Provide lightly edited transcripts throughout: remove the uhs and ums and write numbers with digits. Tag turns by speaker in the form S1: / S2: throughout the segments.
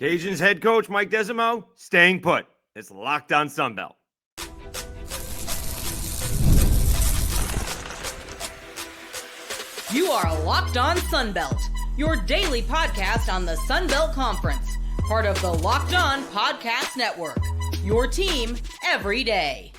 S1: Cajuns head coach Mike Desormeaux staying put. It's Locked On Sunbelt.
S2: You are Locked On Sunbelt, your daily podcast on the Sunbelt Conference, part of the Locked On Podcast Network, your team every day.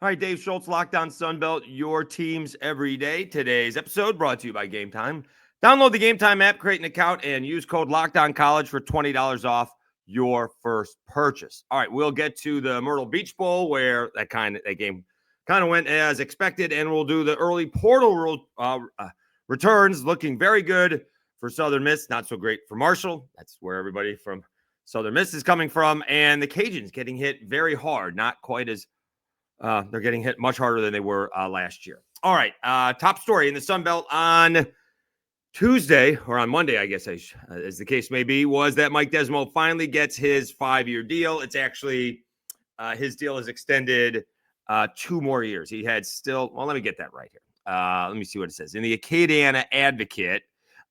S1: All right, Dave Schultz, Locked On Sunbelt, your teams every day. Today's episode brought to you by Game Time. Download the Game Time app, create an account, and use code LOCKEDONCollege for $20 off your first purchase. All right, we'll get to the Myrtle Beach Bowl where that game kind of went as expected, and we'll do the early portal returns, looking very good for Southern Miss, not so great for Marshall. That's where everybody from Southern Miss is coming from, and the Cajuns getting hit very hard, not quite as they're getting hit much harder than they were last year. All right, top story in the Sun Belt on Tuesday, or on Monday, I guess, as the case may be, was that Mike Desormeaux finally gets his 5-year deal. It's actually, his deal is extended 2 more years. He had still, well, let me get that right here. Let me see what it says. In the Acadiana Advocate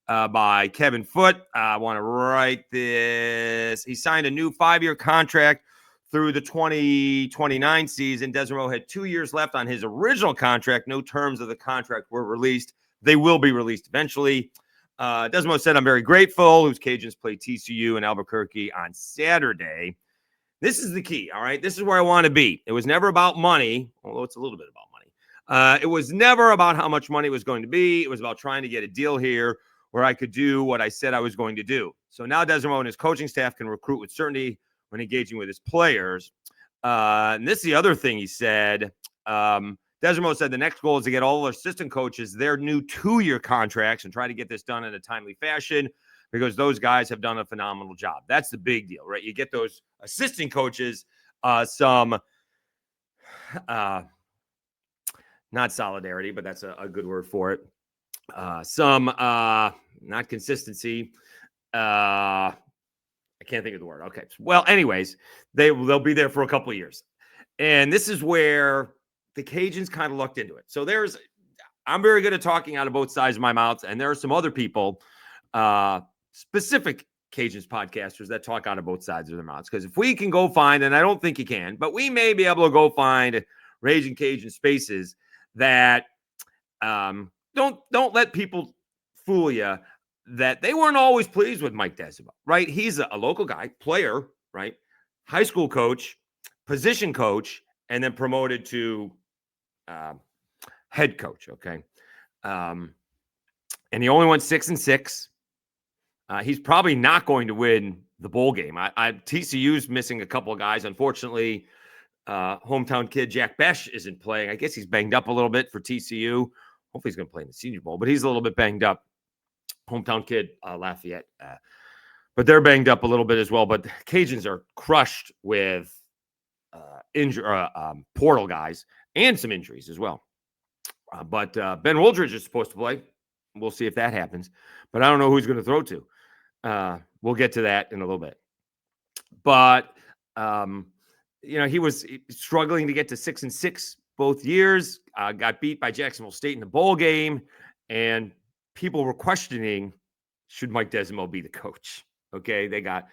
S1: by Kevin Foote, I want to write this. He signed a new 5-year contract through the 2029 season. Desormeaux had 2 years left on his original contract. No terms of the contract were released. They will be released eventually. Desormeaux said, "I'm very grateful." Whose Cajuns play TCU in Albuquerque on Saturday. This is the key, all right? This is where I want to be. It was never about money, although it's a little bit about money. It was never about how much money it was going to be. It was about trying to get a deal here where I could do what I said I was going to do. So now Desormeaux and his coaching staff can recruit with certainty when engaging with his players. And this is the other thing he said. Desormeaux said the next goal is to get all assistant coaches their new 2-year contracts and try to get this done in a timely fashion because those guys have done a phenomenal job. That's the big deal, right? You get those assistant coaches some, not solidarity, but that's a good word for it. Some, not consistency. I can't think of the word. Okay. Well, anyways, they'll be there for a couple of years. And this is where the Cajuns kind of lucked into it. So I'm very good at talking out of both sides of my mouth. And there are some other people, specific Cajuns podcasters that talk out of both sides of their mouths. Because if we can go find, and I don't think you can, but we may be able to go find Ragin Cajun spaces that don't let people fool you that they weren't always pleased with Mike Desormeaux, right? He's a local guy, player, right? High school coach, position coach, and then promoted to head coach, okay? And he only went 6-6. He's probably not going to win the bowl game. TCU's missing a couple of guys. Unfortunately, hometown kid Jack Besh isn't playing. I guess he's banged up a little bit for TCU. Hopefully he's going to play in the Senior Bowl, but he's a little bit banged up. Hometown kid, Lafayette. But they're banged up a little bit as well. But the Cajuns are crushed with portal guys and some injuries as well. But Ben Woldridge is supposed to play. We'll see if that happens. But I don't know who he's going to throw to. We'll get to that in a little bit. But, he was struggling to get to 6-6 both years. Got beat by Jacksonville State in the bowl game. And people were questioning, should Mike Desormeaux be the coach? Okay, they got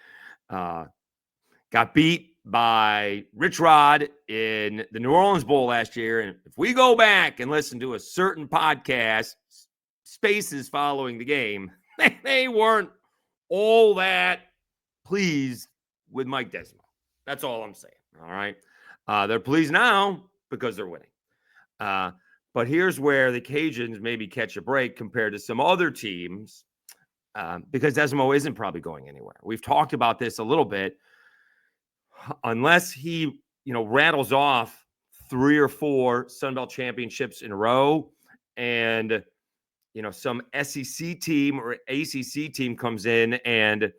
S1: beat by Rich Rod in the New Orleans Bowl last year. And if we go back and listen to a certain podcast, spaces following the game, they weren't all that pleased with Mike Desormeaux. That's all I'm saying, all right? They're pleased now because they're winning. But here's where the Cajuns maybe catch a break compared to some other teams because Desormeaux isn't probably going anywhere. We've talked about this a little bit. Unless he, rattles off 3 or 4 Sun Belt championships in a row and, some SEC team or ACC team comes in and,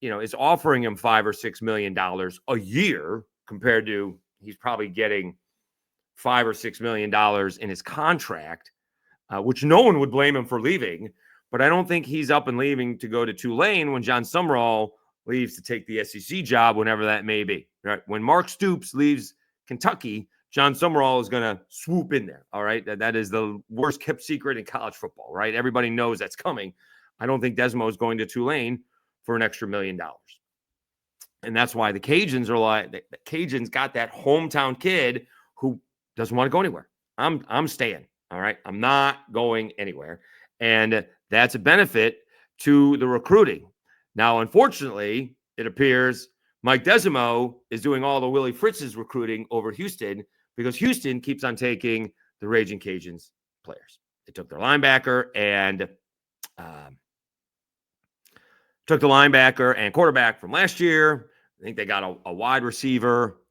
S1: is offering him $5 or $6 million a year compared to he's probably getting $5 or $6 million in his contract, which no one would blame him for leaving. But I don't think he's up and leaving to go to Tulane when John Sumrall leaves to take the SEC job, whenever that may be. Right? When Mark Stoops leaves Kentucky, John Sumrall is going to swoop in there. All right. That is the worst kept secret in college football. Right. Everybody knows that's coming. I don't think Desormeaux is going to Tulane for an extra $1 million. And that's why the Cajuns are like, the Cajuns got that hometown kid who doesn't want to go anywhere. I'm staying. All right. I'm not going anywhere. And that's a benefit to the recruiting. Now, unfortunately, it appears Mike Desormeaux is doing all the Willie Fritz's recruiting over Houston because Houston keeps on taking the Ragin Cajuns players. They took their linebacker and quarterback from last year. I think they got a wide receiver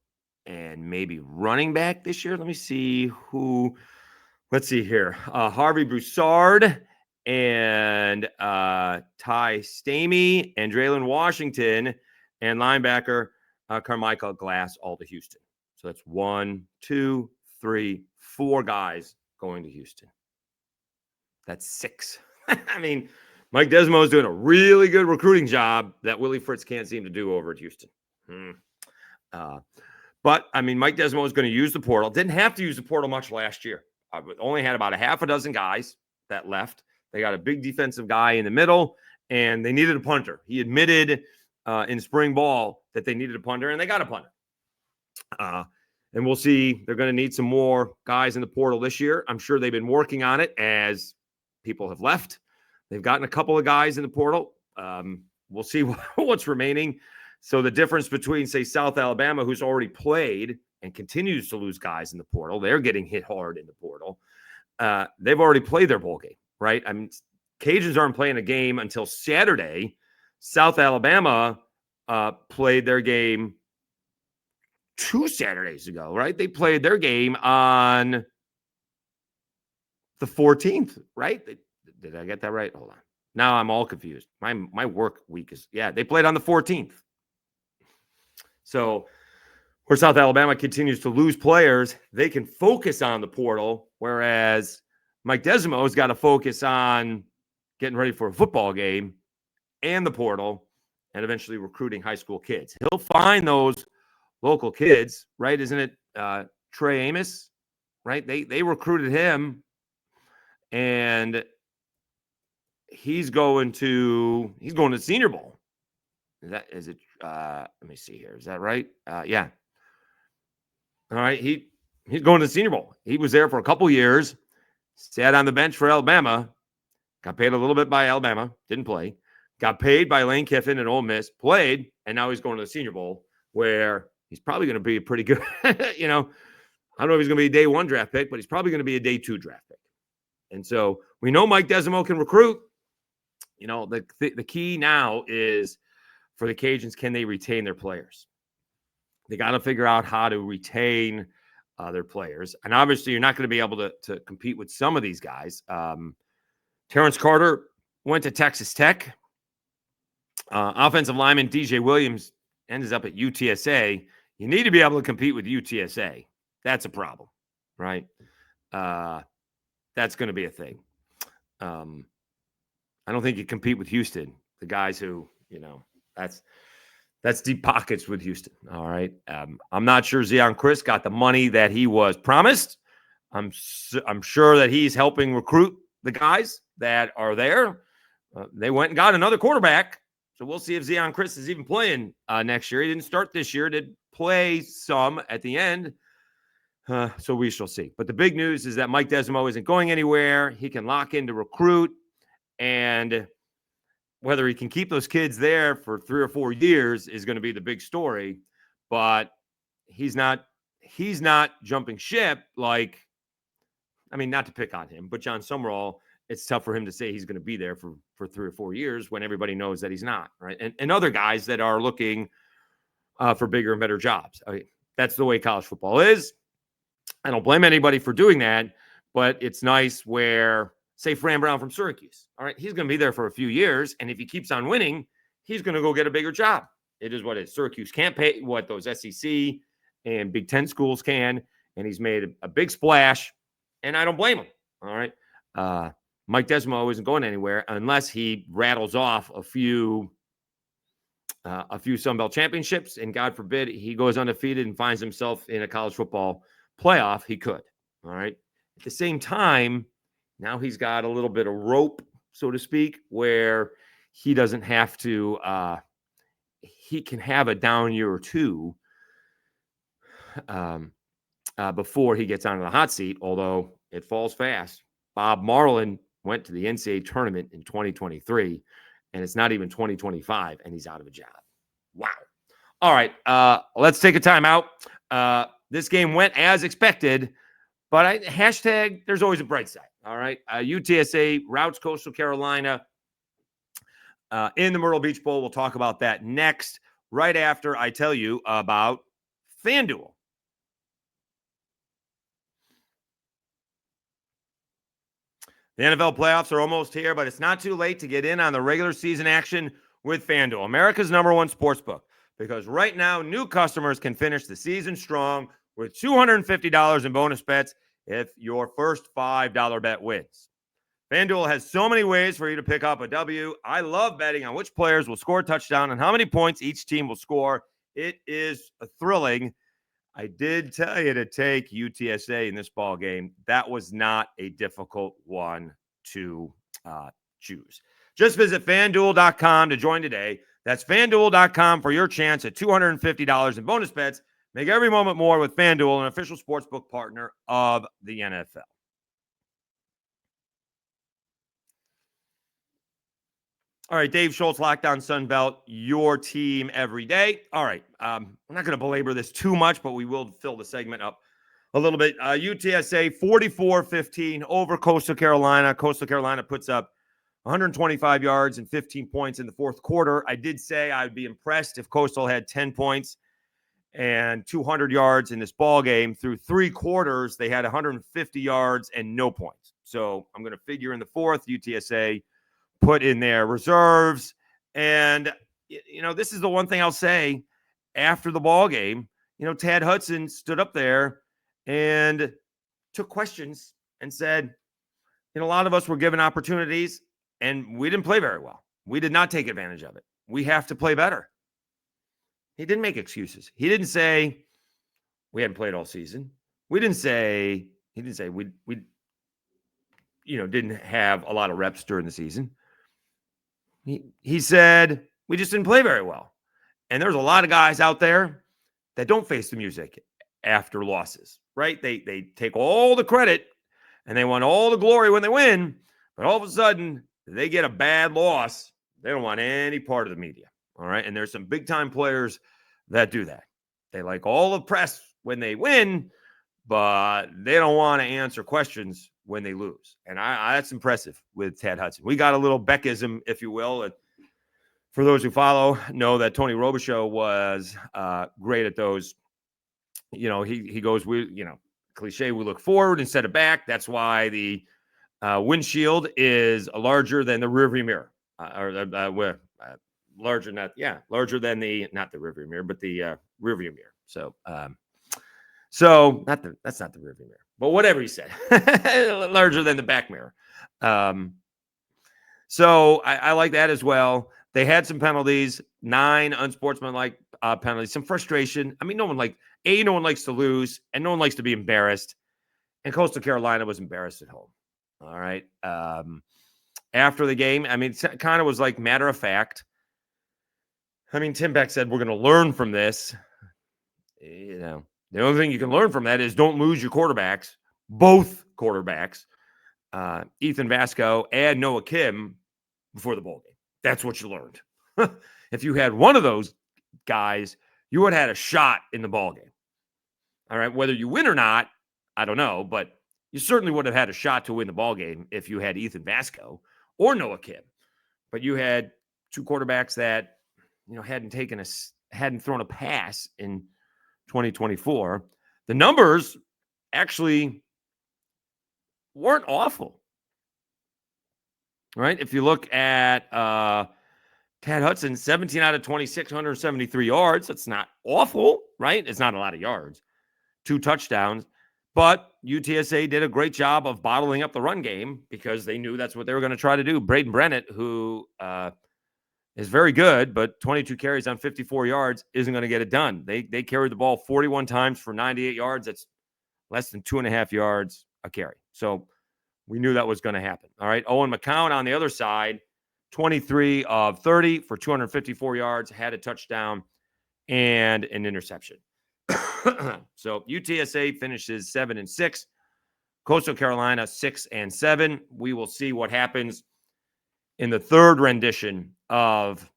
S1: and maybe running back this year. Let me see who. Let's see here. Harvey Broussard and Ty Stamey and Draylon Washington and linebacker Carmichael Glass all to Houston. So that's 1, 2, 3, 4 guys going to Houston. That's 6. I mean, Mike Desormeaux is doing a really good recruiting job that Willie Fritz can't seem to do over at Houston. But, I mean, Mike Desormeaux is going to use the portal. Didn't have to use the portal much last year. Only had about a half a dozen guys that left. They got a big defensive guy in the middle, and they needed a punter. He admitted in spring ball that they needed a punter, and they got a punter. And we'll see. They're going to need some more guys in the portal this year. I'm sure they've been working on it as people have left. They've gotten a couple of guys in the portal. We'll see what's remaining. So the difference between, say, South Alabama, who's already played and continues to lose guys in the portal, they're getting hit hard in the portal. They've already played their bowl game, right? I mean, Cajuns aren't playing a game until Saturday. South Alabama played their game 2 Saturdays ago, right? They played their game on the 14th, right? Did I get that right? Hold on. Now I'm all confused. My work week is, they played on the 14th. So where South Alabama continues to lose players, they can focus on the portal, whereas Mike Desormeaux has got to focus on getting ready for a football game and the portal and eventually recruiting high school kids. He'll find those local kids, right? Isn't it Trey Amos, right? They recruited him, and he's going to Senior Bowl. Is it? Let me see here. Is that right? Yeah. All right. He's going to the Senior Bowl. He was there for a couple years, sat on the bench for Alabama, got paid a little bit by Alabama, didn't play, got paid by Lane Kiffin and Ole Miss, played, and now he's going to the Senior Bowl, where he's probably going to be a pretty good, I don't know if he's going to be a day 1 draft pick, but he's probably going to be a day 2 draft pick. And so we know Mike Desormeaux can recruit. The key now is for the Cajuns, can they retain their players? They got to figure out how to retain their players. And obviously, you're not going to be able to compete with some of these guys. Terrence Carter went to Texas Tech. Offensive lineman DJ Williams ends up at UTSA. You need to be able to compete with UTSA. That's a problem, right? That's going to be a thing. I don't think you compete with Houston, the guys who, that's deep pockets with Houston. All right. I'm not sure Zion Chris got the money that he was promised. I'm sure that he's helping recruit the guys that are there. They went and got another quarterback. So we'll see if Zion Chris is even playing next year. He didn't start this year, did play some at the end. So we shall see. But the big news is that Mike Desormeaux isn't going anywhere. He can lock in to recruit. And whether he can keep those kids there for 3 or 4 years is going to be the big story. But he's not jumping ship like, not to pick on him, but John Summerall, it's tough for him to say he's going to be there for 3 or 4 years when everybody knows that he's not, right? And other guys that are looking for bigger and better jobs. That's the way college football is. I don't blame anybody for doing that, but it's nice where, say, Fran Brown from Syracuse. All right, he's going to be there for a few years, and if he keeps on winning, he's going to go get a bigger job. It is what it is. Syracuse can't pay what those SEC and Big Ten schools can, and he's made a big splash, and I don't blame him. All right, Mike Desormeaux isn't going anywhere unless he rattles off a few Sun Belt championships, and God forbid he goes undefeated and finds himself in a college football playoff. He could. All right. At the same time, now he's got a little bit of rope, so to speak, where he doesn't have to, he can have a down year or two before he gets onto the hot seat, although it falls fast. Bob Marlin went to the NCAA tournament in 2023, and it's not even 2025, and he's out of a job. Wow. All right, let's take a timeout. This game went as expected, but hashtag there's always a bright side. All right, UTSA routes Coastal Carolina in the Myrtle Beach Bowl. We'll talk about that next, right after I tell you about FanDuel. The NFL playoffs are almost here, but it's not too late to get in on the regular season action with FanDuel, America's #1 sportsbook. Because right now, new customers can finish the season strong with $250 in bonus bets if your first $5 bet wins. FanDuel has so many ways for you to pick up a W. I love betting on which players will score a touchdown and how many points each team will score. It is thrilling. I did tell you to take UTSA in this ball game. That was not a difficult one to choose. Just visit FanDuel.com to join today. That's FanDuel.com for your chance at $250 in bonus bets. Make every moment more with FanDuel, an official sportsbook partner of the NFL. All right, Dave Schultz, Lockdown Sunbelt, your team every day. All right, I'm not going to belabor this too much, but we will fill the segment up a little bit. UTSA 44-15 over Coastal Carolina. Coastal Carolina puts up 125 yards and 15 points in the fourth quarter. I did say I'd be impressed if Coastal had 10 points and 200 yards in this ball game. Through 3 quarters, they had 150 yards and no points. So I'm going to figure in the fourth, UTSA put in their reserves. And, this is the one thing I'll say after the ball game. Tad Hudson stood up there and took questions and said, a lot of us were given opportunities and we didn't play very well. We did not take advantage of it. We have to play better. He didn't make excuses. He didn't say we hadn't played all season. He didn't say we didn't have a lot of reps during the season. He said we just didn't play very well. And there's a lot of guys out there that don't face the music after losses, right? They take all the credit and they want all the glory when they win, but all of a sudden they get a bad loss. They don't want any part of the media, all right? And there's some big-time players that do that. They like all the press when they win, but they don't want to answer questions when they lose. And that's impressive with Tad Hudson. We got a little Beckism, if you will. For those who follow, know that Tony Robichaux was great at those. He goes, cliche, we look forward instead of back. That's why the windshield is larger than the rearview mirror, larger than not the rearview mirror, but the rearview mirror. That's not the rearview mirror, but whatever he said, larger than the back mirror. So I like that as well. They had some penalties, 9 unsportsmanlike penalties, some frustration. I mean, no one likes to lose, and no one likes to be embarrassed. And Coastal Carolina was embarrassed at home. All right. After the game, I mean, it kind of was like matter of fact. I mean, Tim Beck said, we're going to learn from this. The only thing you can learn from that is don't lose your quarterbacks, both quarterbacks, Ethan Vasco and Noah Kim, before the bowl game. That's what you learned. If you had one of those guys, you would have had a shot in the ball game. All right, whether you win or not, I don't know, but you certainly would have had a shot to win the ball game if you had Ethan Vasco or Noah Kim. But you had 2 quarterbacks that hadn't thrown a pass in 2024. The numbers actually weren't awful. Right? If you look at Tad Hudson, 17 out of 26, 173 yards. That's not awful, right? It's not a lot of yards. 2 touchdowns. But UTSA did a great job of bottling up the run game because they knew that's what they were going to try to do. Braden Brennett, who is very good, but 22 carries on 54 yards isn't going to get it done. They carried the ball 41 times for 98 yards. That's less than 2.5 yards a carry. So we knew that was going to happen. All right. Owen McCown on the other side, 23 of 30 for 254 yards, had a touchdown and an interception. So UTSA finishes 7-6. Coastal Carolina 6-7. We will see what happens in the third rendition of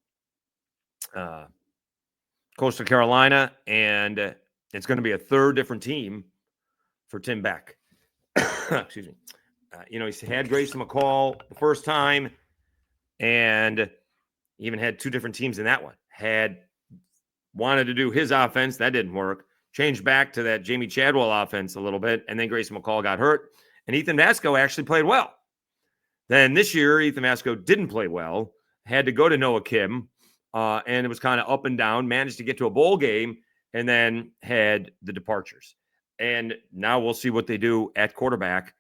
S1: Coastal Carolina, and it's going to be a third different team for Tim Beck. Excuse me. He had Grayson McCall the first time, and even had two different teams in that one. Had wanted to do his offense. That didn't work. Changed back to that Jamie Chadwell offense a little bit, and then Grayson McCall got hurt, and Ethan Vasco actually played well. Then this year, Ethan Vasco didn't play well, had to go to Noah Kim, and it was kind of up and down, managed to get to a bowl game, and then had the departures. And now we'll see what they do at quarterback.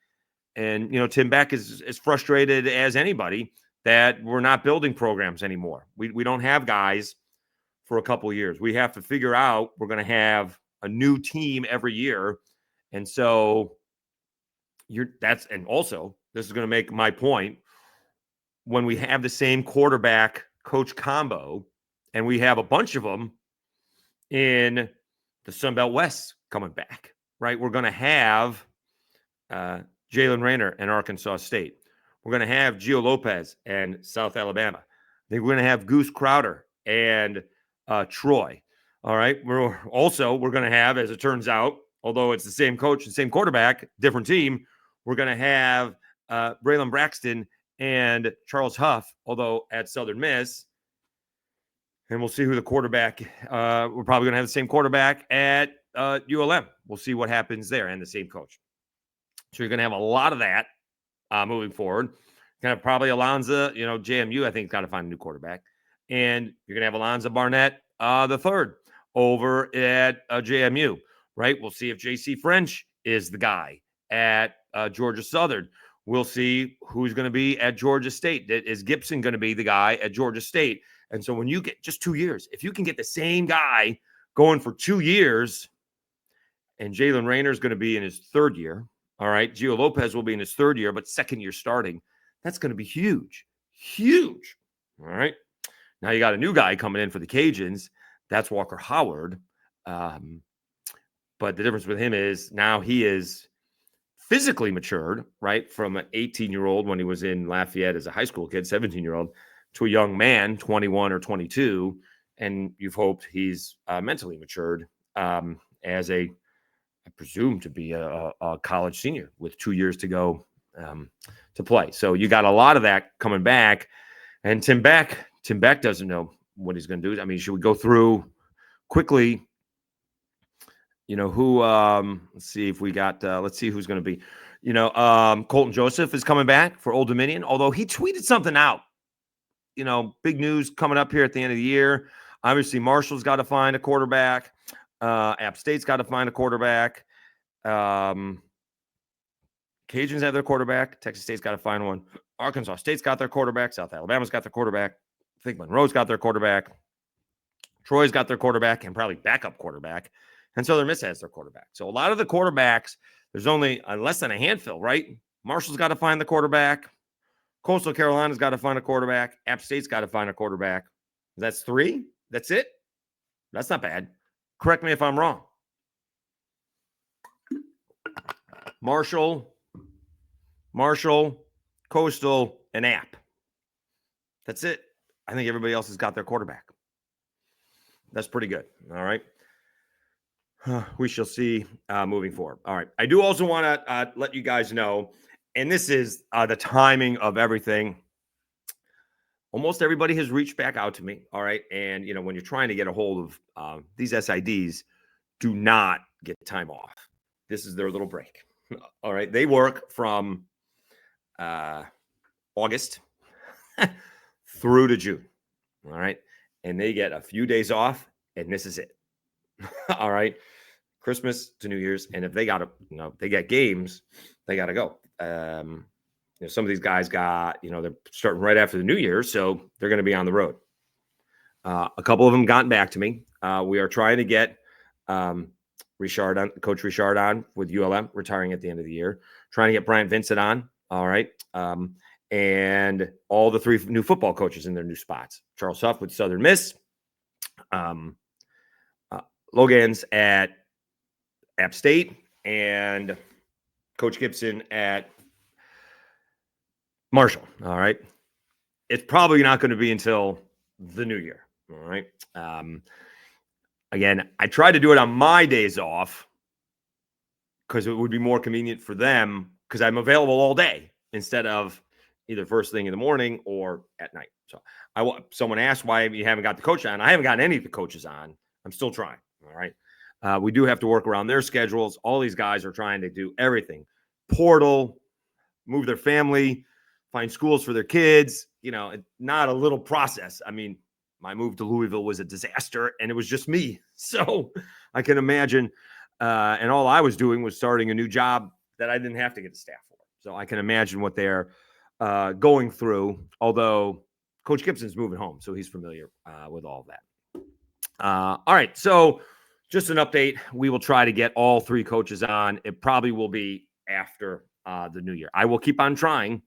S1: And, Tim Beck is as frustrated as anybody that we're not building programs anymore. We don't have guys for a couple of years. We have to figure out we're going to have a new team every year. And so this is going to make my point. When we have the same quarterback coach combo, and we have a bunch of them in the Sun Belt West coming back, right? We're going to have Jalen Rayner and Arkansas State. We're going to have Gio Lopez and South Alabama. I think we're going to have Goose Crowder and Troy. All right. We're going to have, as it turns out, although it's the same coach and same quarterback, different team, we're going to have Braylon Braxton and Charles Huff, although at Southern Miss. And we'll see who the quarterback, we're probably going to have the same quarterback at ULM. We'll see what happens there, and the same coach. So you're going to have a lot of that moving forward. You're going to have probably Alonzo, JMU, I think, got to find a new quarterback. And you're going to have Alonzo Barnett, the third, over at JMU, right? We'll see if J.C. French is the guy at Georgia Southern. We'll see who's going to be at Georgia State. Is Gibson going to be the guy at Georgia State? And so when you get just 2 years, if you can get the same guy going for 2 years, and Jalen Rayner is going to be in his third year, all right, Gio Lopez will be in his third year, but second year starting, that's going to be huge, huge. All right. Now you got a new guy coming in for the Cajuns. That's Walker Howard. But the difference with him is now he is physically matured, right, from an 18-year-old when he was in Lafayette as a high school kid, 17-year-old, to a young man, 21 or 22, and you've hoped he's mentally matured as I presume to be a college senior with 2 years to go to play. So you got a lot of that coming back, and Tim Beck doesn't know what he's going to do. I mean, should we go through quickly? Who, let's see if we got, let's see who's going to be, Colton Joseph is coming back for Old Dominion, although he tweeted something out, big news coming up here at the end of the year. Obviously Marshall's got to find a quarterback. App State's got to find a quarterback. Cajuns have their quarterback. Texas State's got to find one. Arkansas State's got their quarterback. South Alabama's got their quarterback. I think Monroe's got their quarterback. Troy's got their quarterback and probably backup quarterback. And Southern Miss has their quarterback. So a lot of the quarterbacks, there's only less than a handful, right? Marshall's got to find the quarterback. Coastal Carolina's got to find a quarterback. App State's got to find a quarterback. That's 3. That's it. That's not bad. Correct me if I'm wrong. Marshall, Coastal, and App. That's it. I think everybody else has got their quarterback. That's pretty good. All right. We shall see moving forward. All right. I do also want to let you guys know, and this is the timing of everything. Almost everybody has reached back out to me. All right. And, when you're trying to get a hold of these SIDs, do not get time off. This is their little break. All right. They work from August through to June. All right. And they get a few days off, and this is it. All right. Christmas to New Year's. And if they got to, they get games, they got to go. Some of these guys got, they're starting right after the New Year, so they're going to be on the road. A couple of them gotten back to me. We are trying to get Coach Richard on with ULM, retiring at the end of the year. Trying to get Brian Vincent on. All right. and all the 3 new football coaches in their new spots. Charles Huff with Southern Miss, Logan's at App State, and Coach Gibson at Marshall. All right. It's probably not going to be until the new year. All right. Again, I tried to do it on my days off because it would be more convenient for them because I'm available all day instead of either first thing in the morning or at night. So someone asked why you haven't got the coach on. I haven't gotten any of the coaches on. I'm still trying. All right. We do have to work around their schedules. All these guys are trying to do everything. Portal, move their family, find schools for their kids. Not a little process. I mean, my move to Louisville was a disaster, and it was just me. So I can imagine. And all I was doing was starting a new job that I didn't have to get a staff for. So I can imagine what they're going through, although Coach Gibson's moving home, so he's familiar with all of that. All right, so just an update. We will try to get all 3 coaches on. It probably will be after the new year. I will keep on trying.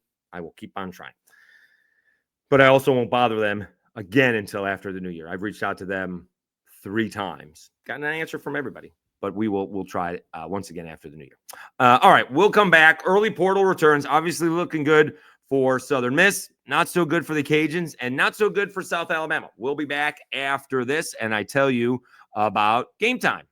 S1: But I also won't bother them again until after the new year. I've reached out to them 3 times. Gotten an answer from everybody. But we'll try it once again after the new year. All right, we'll come back. Early portal returns, obviously looking good for Southern Miss. Not so good for the Cajuns, and not so good for South Alabama. We'll be back after this, and I tell you about Game Time.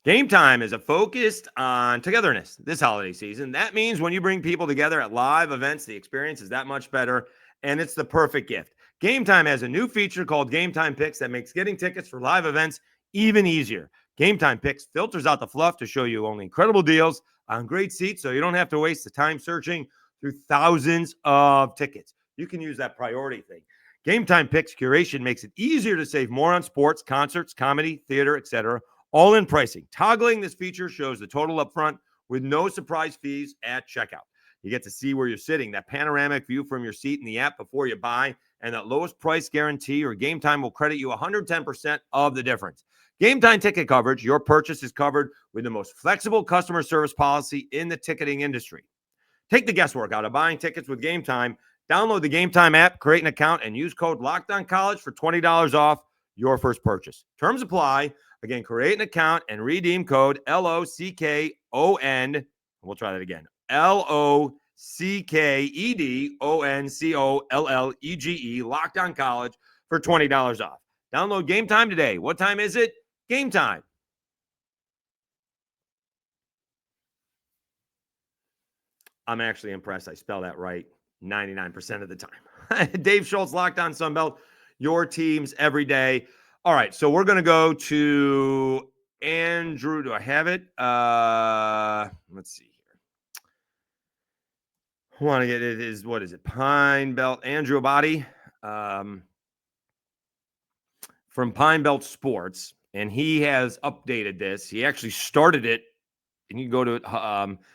S1: Game Time is focused on togetherness this holiday season. That means when you bring people together at live events, the experience is that much better, and it's the perfect gift. Game Time has a new feature called Game Time Picks that makes getting tickets for live events even easier. Game Time Picks filters out the fluff to show you only incredible deals on great seats, so you don't have to waste the time searching through thousands of tickets. You can use that priority thing. Game Time Picks curation makes it easier to save more on sports, concerts, comedy, theater, etc., all in pricing. Toggling this feature shows the total up front with no surprise fees at checkout. You get to see where you're sitting, that panoramic view from your seat in the app before you buy, and that lowest price guarantee or Game Time will credit you 110% of the difference. Game Time ticket coverage, your purchase is covered with the most flexible customer service policy in the ticketing industry. Take the guesswork out of buying tickets with Game Time. Download the Game Time app, create an account, and use code LOCKEDONCollege for $20 off your first purchase. Terms apply. Again, create an account and redeem code LOCKEDON. We'll try that again. LOCKEDONCOLLEGE, Locked On College, for $20 off. Download Game Time today. What time is it? Game Time. I'm actually impressed. I spell that right 99% of the time. Dave Schultz, Locked On Sunbelt, your teams every day. All right, so we're going to go to Andrew. Do I have it? Let's see here. I want to get it. What is it? Pine Belt. Andrew Abadi from Pine Belt Sports, and he has updated this. He actually started it, and you can go to it.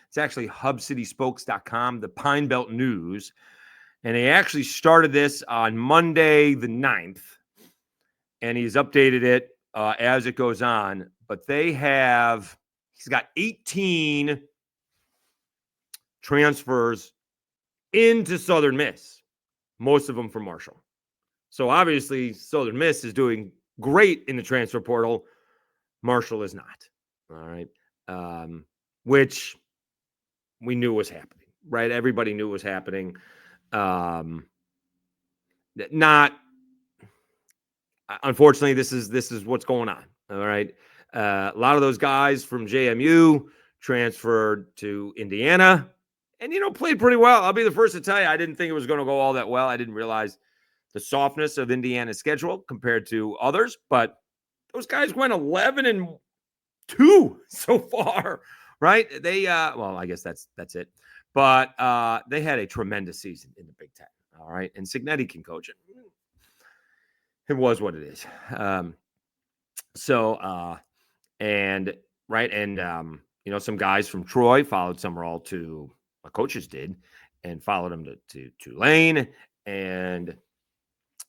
S1: It's actually hubcityspokes.com, the Pine Belt News, and he actually started this on Monday the 9th. And he's updated it as it goes on. But he's got 18 transfers into Southern Miss, most of them from Marshall. So obviously Southern Miss is doing great in the transfer portal. Marshall is not. All right. Which we knew was happening, right? Everybody knew was happening. Unfortunately, this is what's going on. All right. A lot of those guys from JMU transferred to Indiana and, played pretty well. I'll be the first to tell you, I didn't think it was going to go all that well. I didn't realize the softness of Indiana's schedule compared to others, but those guys went 11-2 so far, right? They, I guess that's it. But they had a tremendous season in the Big Ten. All right. And Cignetti can coach it. It was what it is. Some guys from Troy followed Summerall to my coaches did and followed him to Tulane. And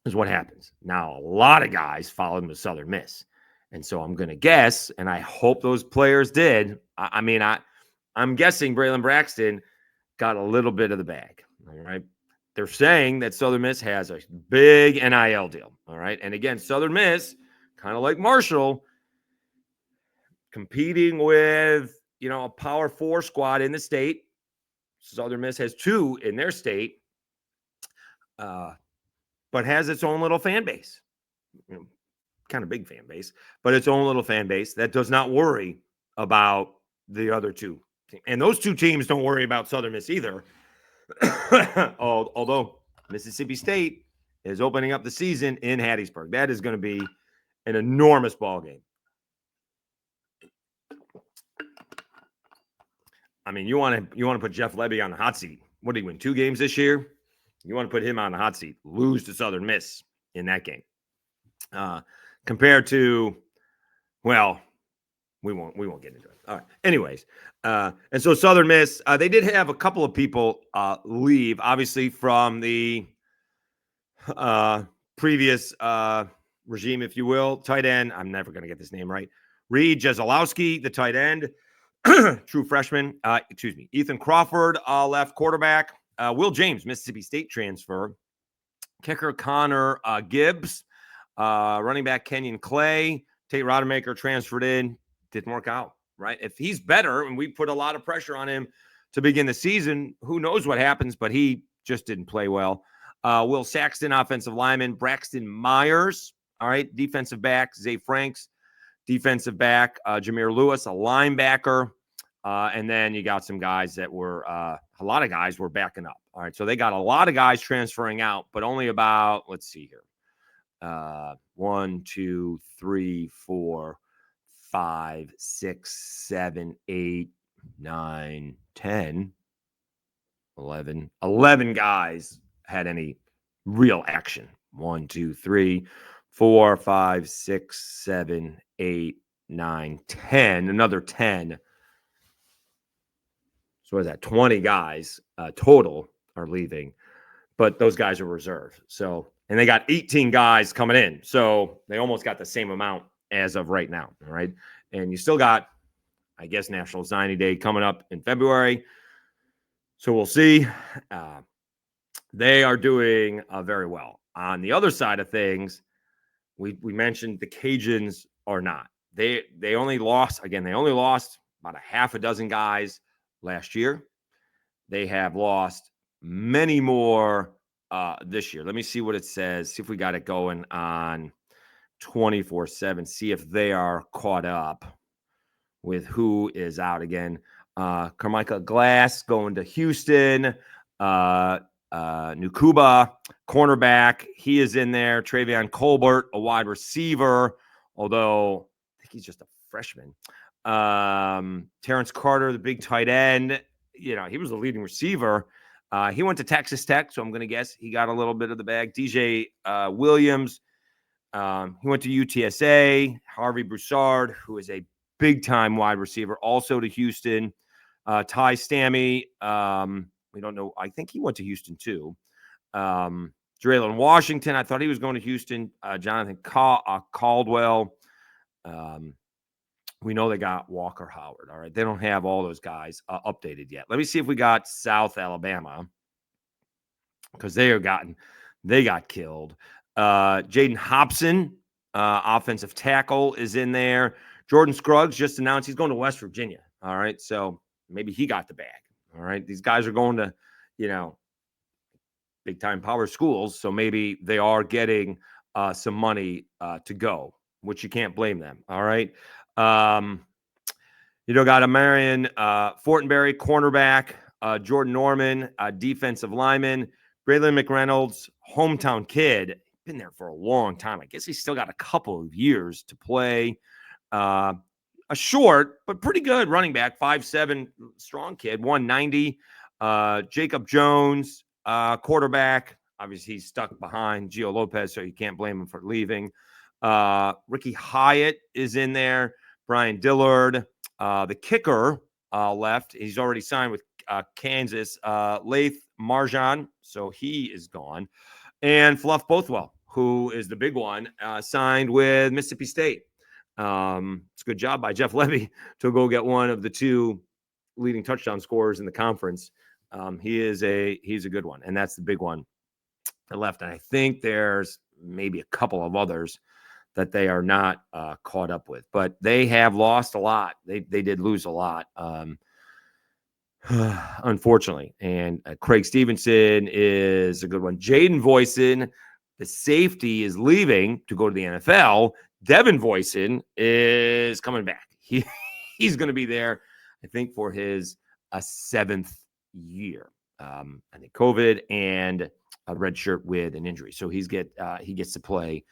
S1: is what happens. Now, a lot of guys followed him to Southern Miss. And so I'm going to guess, and I hope those players did. I'm guessing Braylon Braxton got a little bit of the bag. All right. They're saying that Southern Miss has a big NIL deal. All right. And again, Southern Miss, kind of like Marshall, competing with, a Power 4 squad in the state. Southern Miss has 2 in their state, but has its own little fan base. Kind of big fan base, but its own little fan base that does not worry about the other 2. And those 2 teams don't worry about Southern Miss either. Although Mississippi State is opening up the season in Hattiesburg. That is going to be an enormous ball game. I mean, you want to put Jeff Lebby on the hot seat. What did he win? 2 games this year? You want to put him on the hot seat, lose to Southern Miss in that game. Compared to, well, we won't get into it. All right. Anyways, and so Southern Miss, they did have a couple of people leave, obviously from the previous regime, if you will. Tight end, I'm never going to get this name right. Reed Jezelowski, the tight end, true freshman. Ethan Crawford left quarterback. Will James, Mississippi State transfer. Kicker Connor Gibbs. Running back Kenyon Clay. Tate Rodemaker transferred in. Didn't work out, right? If he's better, and we put a lot of pressure on him to begin the season, who knows what happens, but he just didn't play well. Will Saxton, offensive lineman. Braxton Myers, all right, defensive back. Zay Franks, defensive back. Jameer Lewis, a linebacker. And then you got some guys that were, a lot of guys were backing up. All right, so they got a lot of guys transferring out, but only about, let's see here. 1, 2, 3, 4, 5, 6, 7, 8, 9, 10, 11 guys had any real action. 1, 2, 3, 4, 5, 6, 7, 8, 9, 10. Another 10. So what is that? 20 guys total are leaving, but those guys are reserved. So, and they got 18 guys coming in. So they almost got the same amount as of right now. All right. And you still got, I guess, National Signing Day coming up in February. So we'll see. They are doing very well. On the other side of things, we mentioned the Cajuns are not. They only lost about a half a dozen guys last year. They have lost many more this year. Let me see what it says. See if we got it going on 24/7. See if they are caught up with who is out again. Carmichael Glass going to Houston. Nukuba, cornerback. He is in there. Travion Colbert, a wide receiver, although I think he's just a freshman. Terrence Carter, the big tight end. He was the leading receiver. He went to Texas Tech, so I'm going to guess he got a little bit of the bag. DJ Williams, he went to UTSA. Harvey Broussard, who is a big-time wide receiver, also to Houston. Ty Stammy, we don't know. I think he went to Houston too. Draylen Washington, I thought he was going to Houston. Jonathan Caldwell. We know they got Walker Howard. All right. They don't have all those guys updated yet. Let me see if we got South Alabama, because they got killed. Jaden Hobson, offensive tackle, is in there. Jordan Scruggs just announced he's going to West Virginia. All right. So maybe he got the bag. All right. These guys are going to, big time power schools. So maybe they are getting some money to go, which you can't blame them. All right. Got a Marion Fortenberry, cornerback, Jordan Norman, defensive lineman, Braylon McReynolds, hometown kid, been there for a long time. I guess he's still got a couple of years to play. A short, but pretty good running back, 5'7", strong kid, 190. Jacob Jones, quarterback. Obviously, he's stuck behind Gio Lopez, so you can't blame him for leaving. Ricky Hyatt is in there. Brian Dillard. The kicker left. He's already signed with Kansas. Laith Marjan, so he is gone. And Fluff Bothwell, who is the big one, signed with Mississippi State. It's a good job by Jeff Lebby to go get one of the two leading touchdown scorers in the conference. He's a good one, and that's the big one left. And I think there's maybe a couple of others that they are not caught up with, but they have lost a lot. They did lose a lot, unfortunately. And Craig Stevenson is a good one. Jaden Voisin, the safety, is leaving to go to the NFL. Devin Voisin is coming back. He's going to be there, I think, for his 7th year. I think COVID and a red shirt with an injury, so he gets to play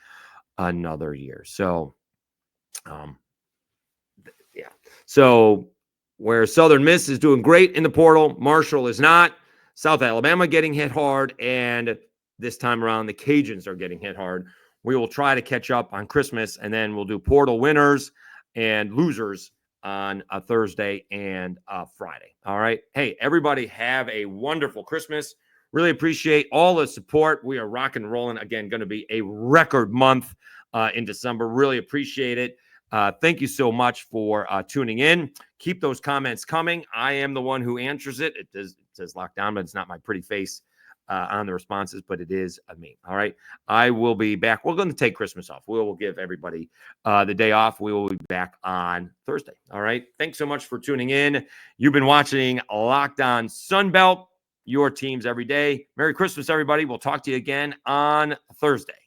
S1: another year. So, yeah. So where Southern Miss is doing great in the portal, Marshall is not. South Alabama getting hit hard, and this time around the Cajuns are getting hit hard. We will try to catch up on Christmas, and then we'll do portal winners and losers on a Thursday and a Friday. All right. Hey, everybody, have a wonderful Christmas. Really appreciate all the support. We are rocking and rolling. Again, going to be a record month in December. Really appreciate it. Thank you so much for tuning in. Keep those comments coming. I am the one who answers it. It says lockdown, but it's not my pretty face on the responses, but it is me. All right. I will be back. We're going to take Christmas off. We will give everybody the day off. We will be back on Thursday. All right. Thanks so much for tuning in. You've been watching Locked On Sunbelt, your teams every day. Merry Christmas, everybody. We'll talk to you again on Thursday.